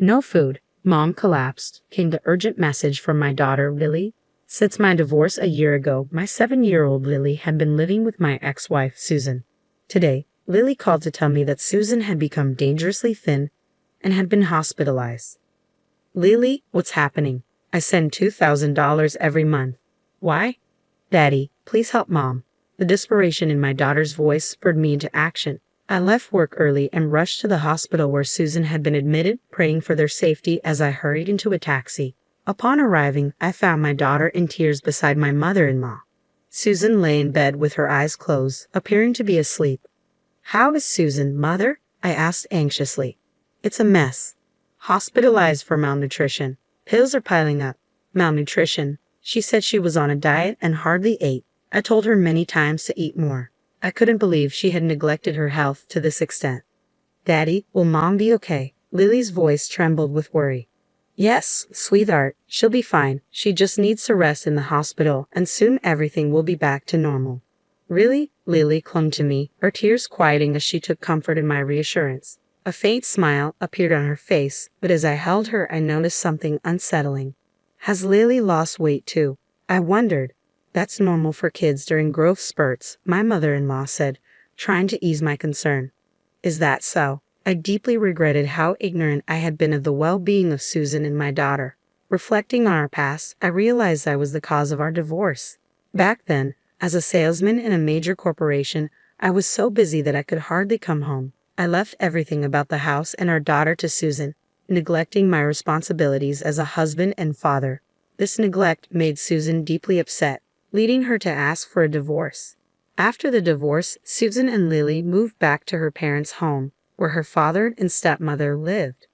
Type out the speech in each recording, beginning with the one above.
No food. Mom collapsed, came the urgent message from my daughter, Lily. Since my divorce a year ago, my 7-year-old Lily had been living with my ex-wife, Susan. Today, Lily called to tell me that Susan had become dangerously thin and had been hospitalized. Lily, what's happening? I send $2,000 every month. Why? Daddy, please help Mom. The desperation in my daughter's voice spurred me into action. I left work early and rushed to the hospital where Susan had been admitted, praying for their safety as I hurried into a taxi. Upon arriving, I found my daughter in tears beside my mother-in-law. Susan lay in bed with her eyes closed, appearing to be asleep. How is Susan, Mother? I asked anxiously. It's a mess. Hospitalized for malnutrition. Pills are piling up. Malnutrition. She said she was on a diet and hardly ate. I told her many times to eat more. I couldn't believe she had neglected her health to this extent. Daddy, will Mom be okay? Lily's voice trembled with worry. Yes, sweetheart, she'll be fine. She just needs to rest in the hospital, and soon everything will be back to normal. Really? Lily clung to me, her tears quieting as she took comfort in my reassurance. A faint smile appeared on her face, but as I held her, I noticed something unsettling. Has Lily lost weight too? I wondered. That's normal for kids during growth spurts, my mother-in-law said, trying to ease my concern. Is that so? I deeply regretted how ignorant I had been of the well-being of Susan and my daughter. Reflecting on our past, I realized I was the cause of our divorce. Back then, as a salesman in a major corporation, I was so busy that I could hardly come home. I left everything about the house and our daughter to Susan, neglecting my responsibilities as a husband and father. This neglect made Susan deeply upset, leading her to ask for a divorce. After the divorce, Susan and Lily moved back to her parents' home, where her father and stepmother lived.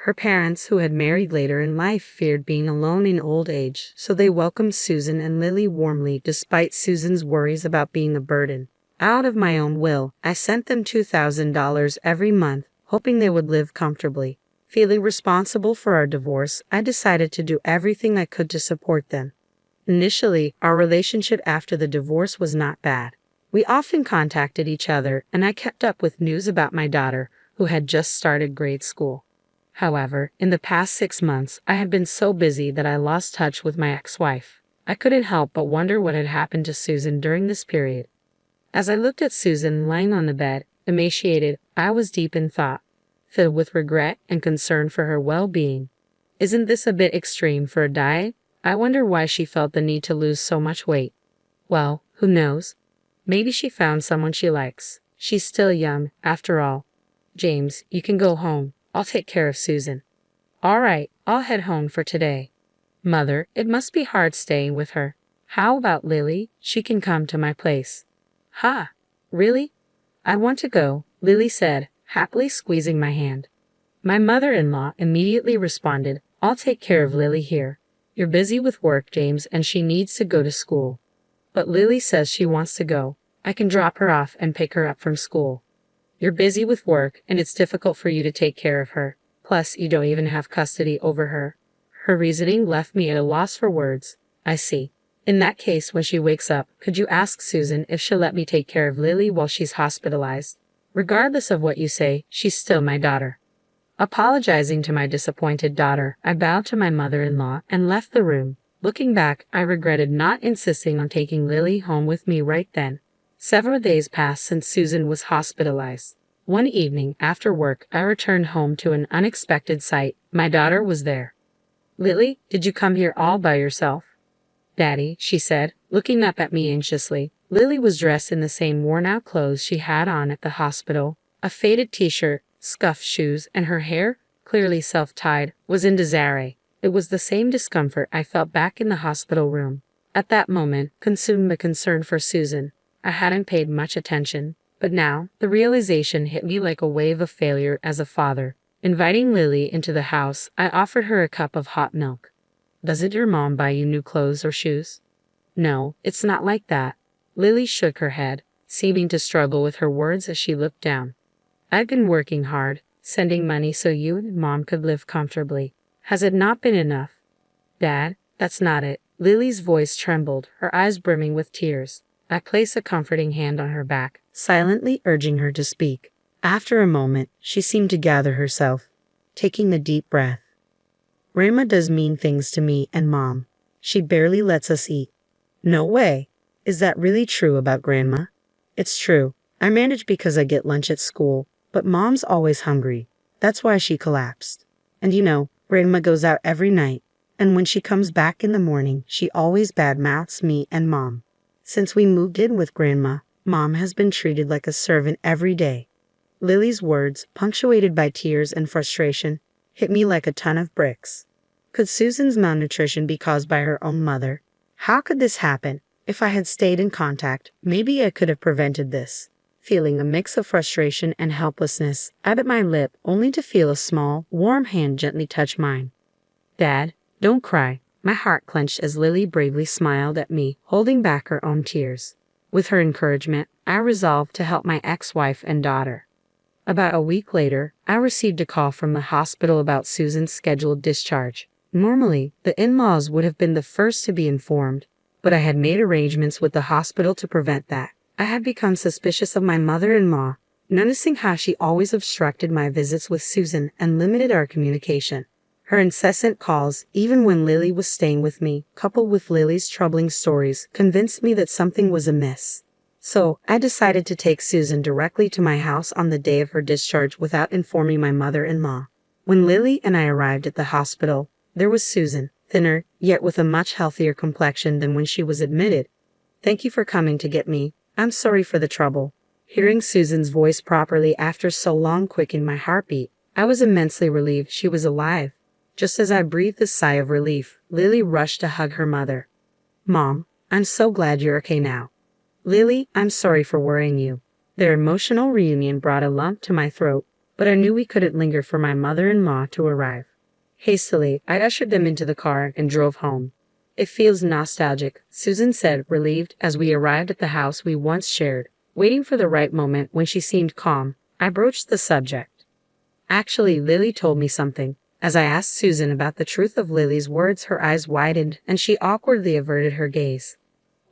Her parents, who had married later in life, feared being alone in old age, so they welcomed Susan and Lily warmly despite Susan's worries about being a burden. Out of my own will, I sent them $2,000 every month, hoping they would live comfortably. Feeling responsible for our divorce, I decided to do everything I could to support them. Initially, our relationship after the divorce was not bad. We often contacted each other, and I kept up with news about my daughter, who had just started grade school. However, in the past 6 months, I had been so busy that I lost touch with my ex-wife. I couldn't help but wonder what had happened to Susan during this period. As I looked at Susan lying on the bed, emaciated, I was deep in thought, filled with regret and concern for her well-being. Isn't this a bit extreme for a diet? I wonder why she felt the need to lose so much weight. Well, who knows? Maybe she found someone she likes. She's still young, after all. James, you can go home. I'll take care of Susan. All right, I'll head home for today. Mother, it must be hard staying with her. How about Lily? She can come to my place. Ha! Really? I want to go, Lily said, happily squeezing my hand. My mother-in-law immediately responded, I'll take care of Lily here. You're busy with work, James, and she needs to go to school. But Lily says she wants to go. I can drop her off and pick her up from school. You're busy with work, and it's difficult for you to take care of her. Plus, you don't even have custody over her. Her reasoning left me at a loss for words. I see. In that case, when she wakes up, could you ask Susan if she'll let me take care of Lily while she's hospitalized? Regardless of what you say, she's still my daughter. Apologizing to my disappointed daughter, I bowed to my mother-in-law and left the room. Looking back, I regretted not insisting on taking Lily home with me right then. Several days passed since Susan was hospitalized. One evening, after work, I returned home to an unexpected sight. My daughter was there. Lily, did you come here all by yourself? Daddy, she said, looking up at me anxiously. Lily was dressed in the same worn-out clothes she had on at the hospital. A faded t-shirt, scuffed shoes, and her hair, clearly self-tied, was in disarray. It was the same discomfort I felt back in the hospital room. At that moment, consumed by concern for Susan, I hadn't paid much attention. But now, the realization hit me like a wave of failure as a father. Inviting Lily into the house, I offered her a cup of hot milk. Doesn't your mom buy you new clothes or shoes? No, it's not like that. Lily shook her head, seeming to struggle with her words as she looked down. I've been working hard, sending money so you and Mom could live comfortably. Has it not been enough? Dad, that's not it. Lily's voice trembled, her eyes brimming with tears. I placed a comforting hand on her back, silently urging her to speak. After a moment, she seemed to gather herself. taking a deep breath. Grandma does mean things to me and Mom. She barely lets us eat. No way. Is that really true about Grandma? It's true. I manage because I get lunch at school, but Mom's always hungry. That's why she collapsed. And Grandma goes out every night, and when she comes back in the morning, she always badmouths me and Mom. Since we moved in with Grandma, Mom has been treated like a servant every day. Lily's words, punctuated by tears and frustration, hit me like a ton of bricks. Could Susan's malnutrition be caused by her own mother? How could this happen? If I had stayed in contact, maybe I could have prevented this. Feeling a mix of frustration and helplessness, I bit my lip only to feel a small, warm hand gently touch mine. "Dad, don't cry." My heart clenched as Lily bravely smiled at me, holding back her own tears. With her encouragement, I resolved to help my ex-wife and daughter. About a week later, I received a call from the hospital about Susan's scheduled discharge. Normally, the in-laws would have been the first to be informed, but I had made arrangements with the hospital to prevent that. I had become suspicious of my mother-in-law, noticing how she always obstructed my visits with Susan and limited our communication. Her incessant calls, even when Lily was staying with me, coupled with Lily's troubling stories, convinced me that something was amiss. So, I decided to take Susan directly to my house on the day of her discharge without informing my mother-in-law. When Lily and I arrived at the hospital, there was Susan, thinner, yet with a much healthier complexion than when she was admitted. "Thank you for coming to get me. I'm sorry for the trouble." Hearing Susan's voice properly after so long quickened my heartbeat. I was immensely relieved she was alive. Just as I breathed a sigh of relief, Lily rushed to hug her mother. "Mom, I'm so glad you're okay now." "Lily, I'm sorry for worrying you." Their emotional reunion brought a lump to my throat, but I knew we couldn't linger for my mother-in-law to arrive. Hastily, I ushered them into the car and drove home. "It feels nostalgic," Susan said, relieved, as we arrived at the house we once shared. Waiting for the right moment when she seemed calm, I broached the subject. "Actually, Lily told me something." As I asked Susan about the truth of Lily's words, her eyes widened and she awkwardly averted her gaze.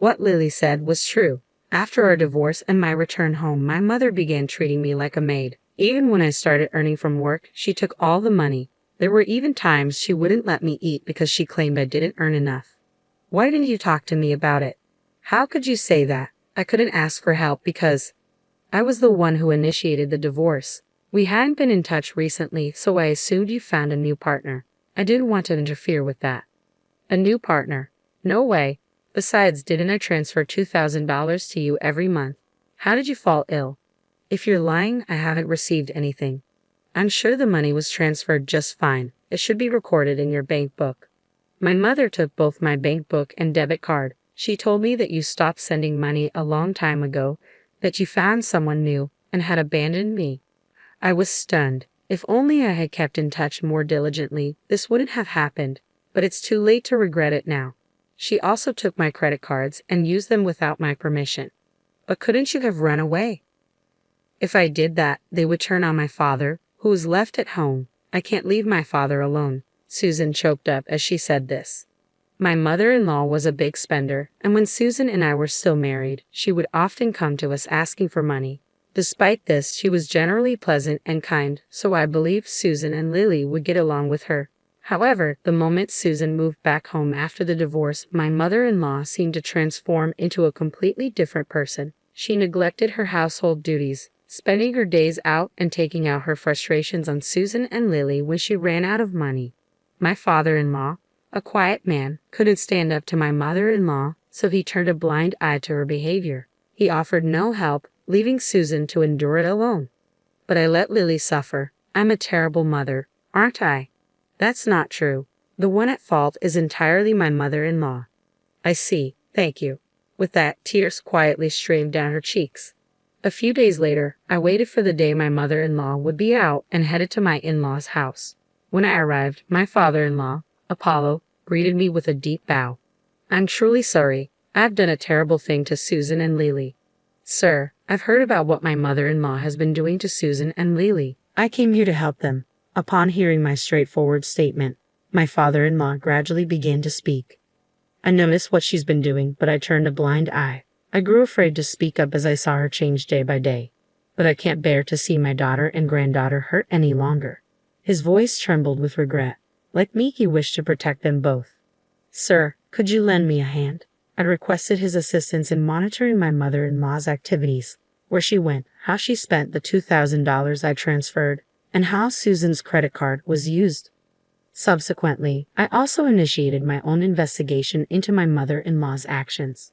What Lily said was true. After our divorce and my return home, my mother began treating me like a maid. Even when I started earning from work, she took all the money. There were even times she wouldn't let me eat because she claimed I didn't earn enough. "Why didn't you talk to me about it?" "How could you say that?" "I couldn't ask for help because I was the one who initiated the divorce. We hadn't been in touch recently, so I assumed you found a new partner. I didn't want to interfere with that." "A new partner? No way. Besides, didn't I transfer $2,000 to you every month? How did you fall ill?" "If you're lying, I haven't received anything." "I'm sure the money was transferred just fine. It should be recorded in your bank book." "My mother took both my bank book and debit card. She told me that you stopped sending money a long time ago, that you found someone new, and had abandoned me." I was stunned. If only I had kept in touch more diligently, this wouldn't have happened, but it's too late to regret it now. "She also took my credit cards and used them without my permission." "But couldn't you have run away?" "If I did that, they would turn on my father, who was left at home. I can't leave my father alone." Susan choked up as she said this. My mother-in-law was a big spender, and when Susan and I were still married, she would often come to us asking for money. Despite this, she was generally pleasant and kind, so I believed Susan and Lily would get along with her. However, the moment Susan moved back home after the divorce, my mother-in-law seemed to transform into a completely different person. She neglected her household duties, spending her days out and taking out her frustrations on Susan and Lily when she ran out of money. My father-in-law, a quiet man, couldn't stand up to my mother-in-law, so he turned a blind eye to her behavior. He offered no help, leaving Susan to endure it alone. But I let Lily suffer. I'm a terrible mother, aren't I? That's not true. The one at fault is entirely my mother-in-law. I see, thank you. With that, tears quietly streamed down her cheeks. A few days later, I waited for the day my mother-in-law would be out and headed to my in-law's house. When I arrived, my father-in-law, Apollo, greeted me with a deep bow. "I'm truly sorry. I've done a terrible thing to Susan and Lily." "Sir, I've heard about what my mother-in-law has been doing to Susan and Lily. I came here to help them." Upon hearing my straightforward statement, my father-in-law gradually began to speak. "I noticed what she's been doing, but I turned a blind eye. I grew afraid to speak up as I saw her change day by day. But I can't bear to see my daughter and granddaughter hurt any longer. His voice trembled with regret. Like me, he wished to protect them both. Sir, could you lend me a hand? I requested his assistance in monitoring my mother-in-law's activities, where she went, how she spent the $2,000 I transferred, and how Susan's credit card was used. Subsequently, I also initiated my own investigation into my mother-in-law's actions.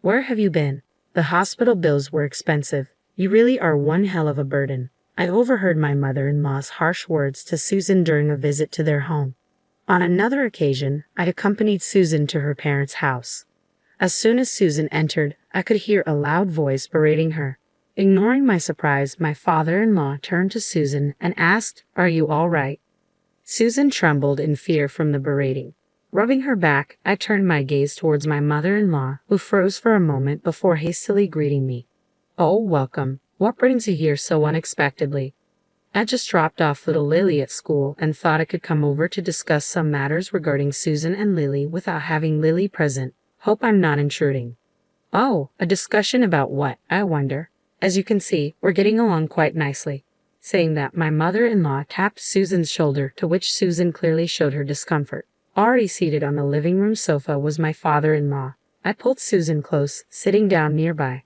Where have you been? The hospital bills were expensive. You really are one hell of a burden. I overheard my mother-in-law's harsh words to Susan during a visit to their home. On another occasion, I accompanied Susan to her parents' house. As soon as Susan entered, I could hear a loud voice berating her. Ignoring my surprise, my father-in-law turned to Susan and asked, "Are you all right?" Susan trembled in fear from the berating. Rubbing her back, I turned my gaze towards my mother-in-law, who froze for a moment before hastily greeting me. "Oh, welcome. What brings you here so unexpectedly?" I just dropped off little Lily at school and thought I could come over to discuss some matters regarding Susan and Lily without having Lily present. Hope I'm not intruding. Oh, a discussion about what, I wonder? As you can see, we're getting along quite nicely. Saying that, my mother-in-law tapped Susan's shoulder, to which Susan clearly showed her discomfort. Already seated on the living room sofa was my father-in-law. I pulled Susan close, sitting down nearby.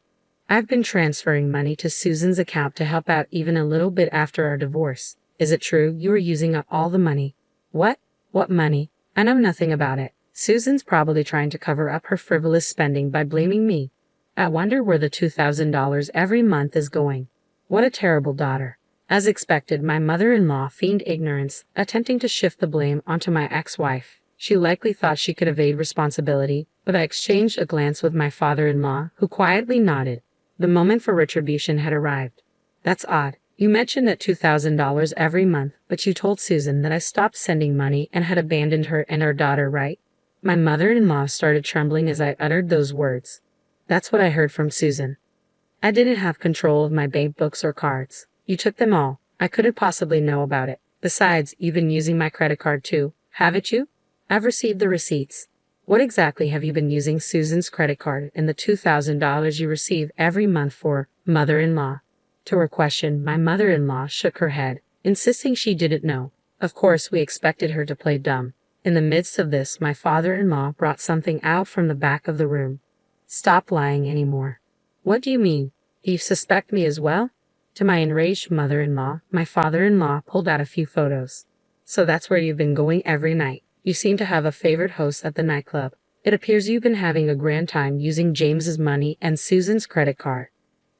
I've been transferring money to Susan's account to help out even a little bit after our divorce. Is it true you were using up all the money? What? What money? I know nothing about it. Susan's probably trying to cover up her frivolous spending by blaming me. I wonder where the $2,000 every month is going. What a terrible daughter. As expected, my mother-in-law feigned ignorance, attempting to shift the blame onto my ex-wife. She likely thought she could evade responsibility, but I exchanged a glance with my father-in-law, who quietly nodded. The moment for retribution had arrived. That's odd. You mentioned that $2,000 every month, but you told Susan that I stopped sending money and had abandoned her and our daughter, right? My mother-in-law started trembling as I uttered those words. That's what I heard from Susan. I didn't have control of my bank books or cards. You took them all. I couldn't possibly know about it. Besides, you've been using my credit card too, haven't you? I've received the receipts. What exactly have you been using Susan's credit card and the $2,000 you receive every month for, mother-in-law? To her question, my mother-in-law shook her head, insisting she didn't know. Of course, we expected her to play dumb. In the midst of this, my father-in-law brought something out from the back of the room. Stop lying anymore. What do you mean? Do you suspect me as well? To my enraged mother-in-law, my father-in-law pulled out a few photos. So that's where you've been going every night. You seem to have a favorite host at the nightclub. It appears you've been having a grand time using James's money and Susan's credit card.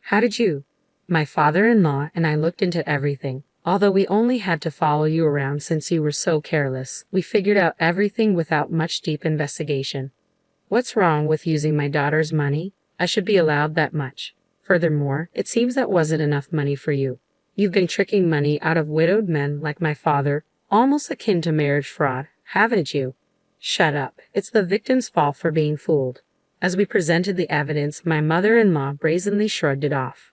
How did you? My father-in-law and I looked into everything. Although we only had to follow you around since you were so careless, we figured out everything without much deep investigation. What's wrong with using my daughter's money? I should be allowed that much. Furthermore, it seems that wasn't enough money for you. You've been tricking money out of widowed men like my father, almost akin to marriage fraud, haven't you? Shut up. It's the victim's fault for being fooled. As we presented the evidence, my mother-in-law brazenly shrugged it off.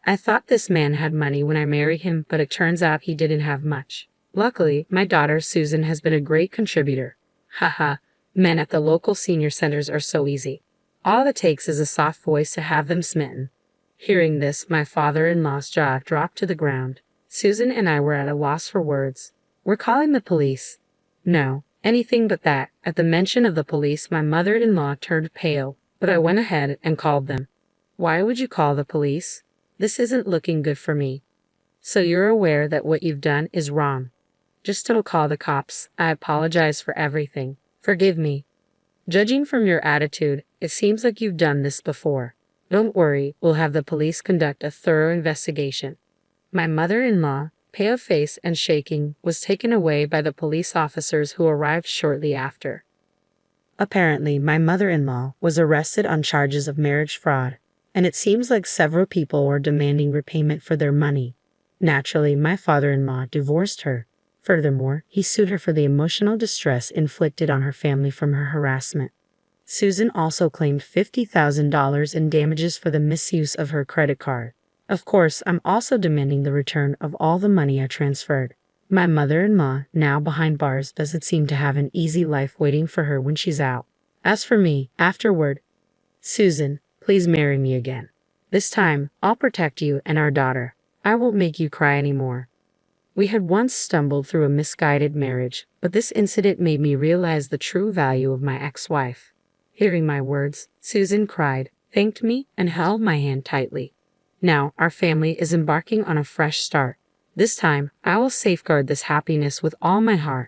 I thought this man had money when I married him, but it turns out he didn't have much. Luckily, my daughter Susan has been a great contributor. Haha, men at the local senior centers are so easy. All it takes is a soft voice to have them smitten. Hearing this, my father-in-law's jaw dropped to the ground. Susan and I were at a loss for words. We're calling the police. No, anything but that. At the mention of the police, my mother-in-law turned pale, but I went ahead and called them. Why would you call the police? This isn't looking good for me. So you're aware that what you've done is wrong. Just don't call the cops. I apologize for everything. Forgive me. Judging from your attitude, it seems like you've done this before. Don't worry, we'll have the police conduct a thorough investigation. My mother-in-law, pale of face and shaking, was taken away by the police officers who arrived shortly after. Apparently, my mother-in-law was arrested on charges of marriage fraud, and it seems like several people were demanding repayment for their money. Naturally, my father-in-law divorced her. Furthermore, he sued her for the emotional distress inflicted on her family from her harassment. Susan also claimed $50,000 in damages for the misuse of her credit card. Of course, I'm also demanding the return of all the money I transferred. My mother-in-law, now behind bars, doesn't seem to have an easy life waiting for her when she's out. As for me, afterward, Susan, please marry me again. This time, I'll protect you and our daughter. I won't make you cry anymore. We had once stumbled through a misguided marriage, but this incident made me realize the true value of my ex-wife. Hearing my words, Susan cried, thanked me, and held my hand tightly. Now our family is embarking on a fresh start. This time, I will safeguard this happiness with all my heart.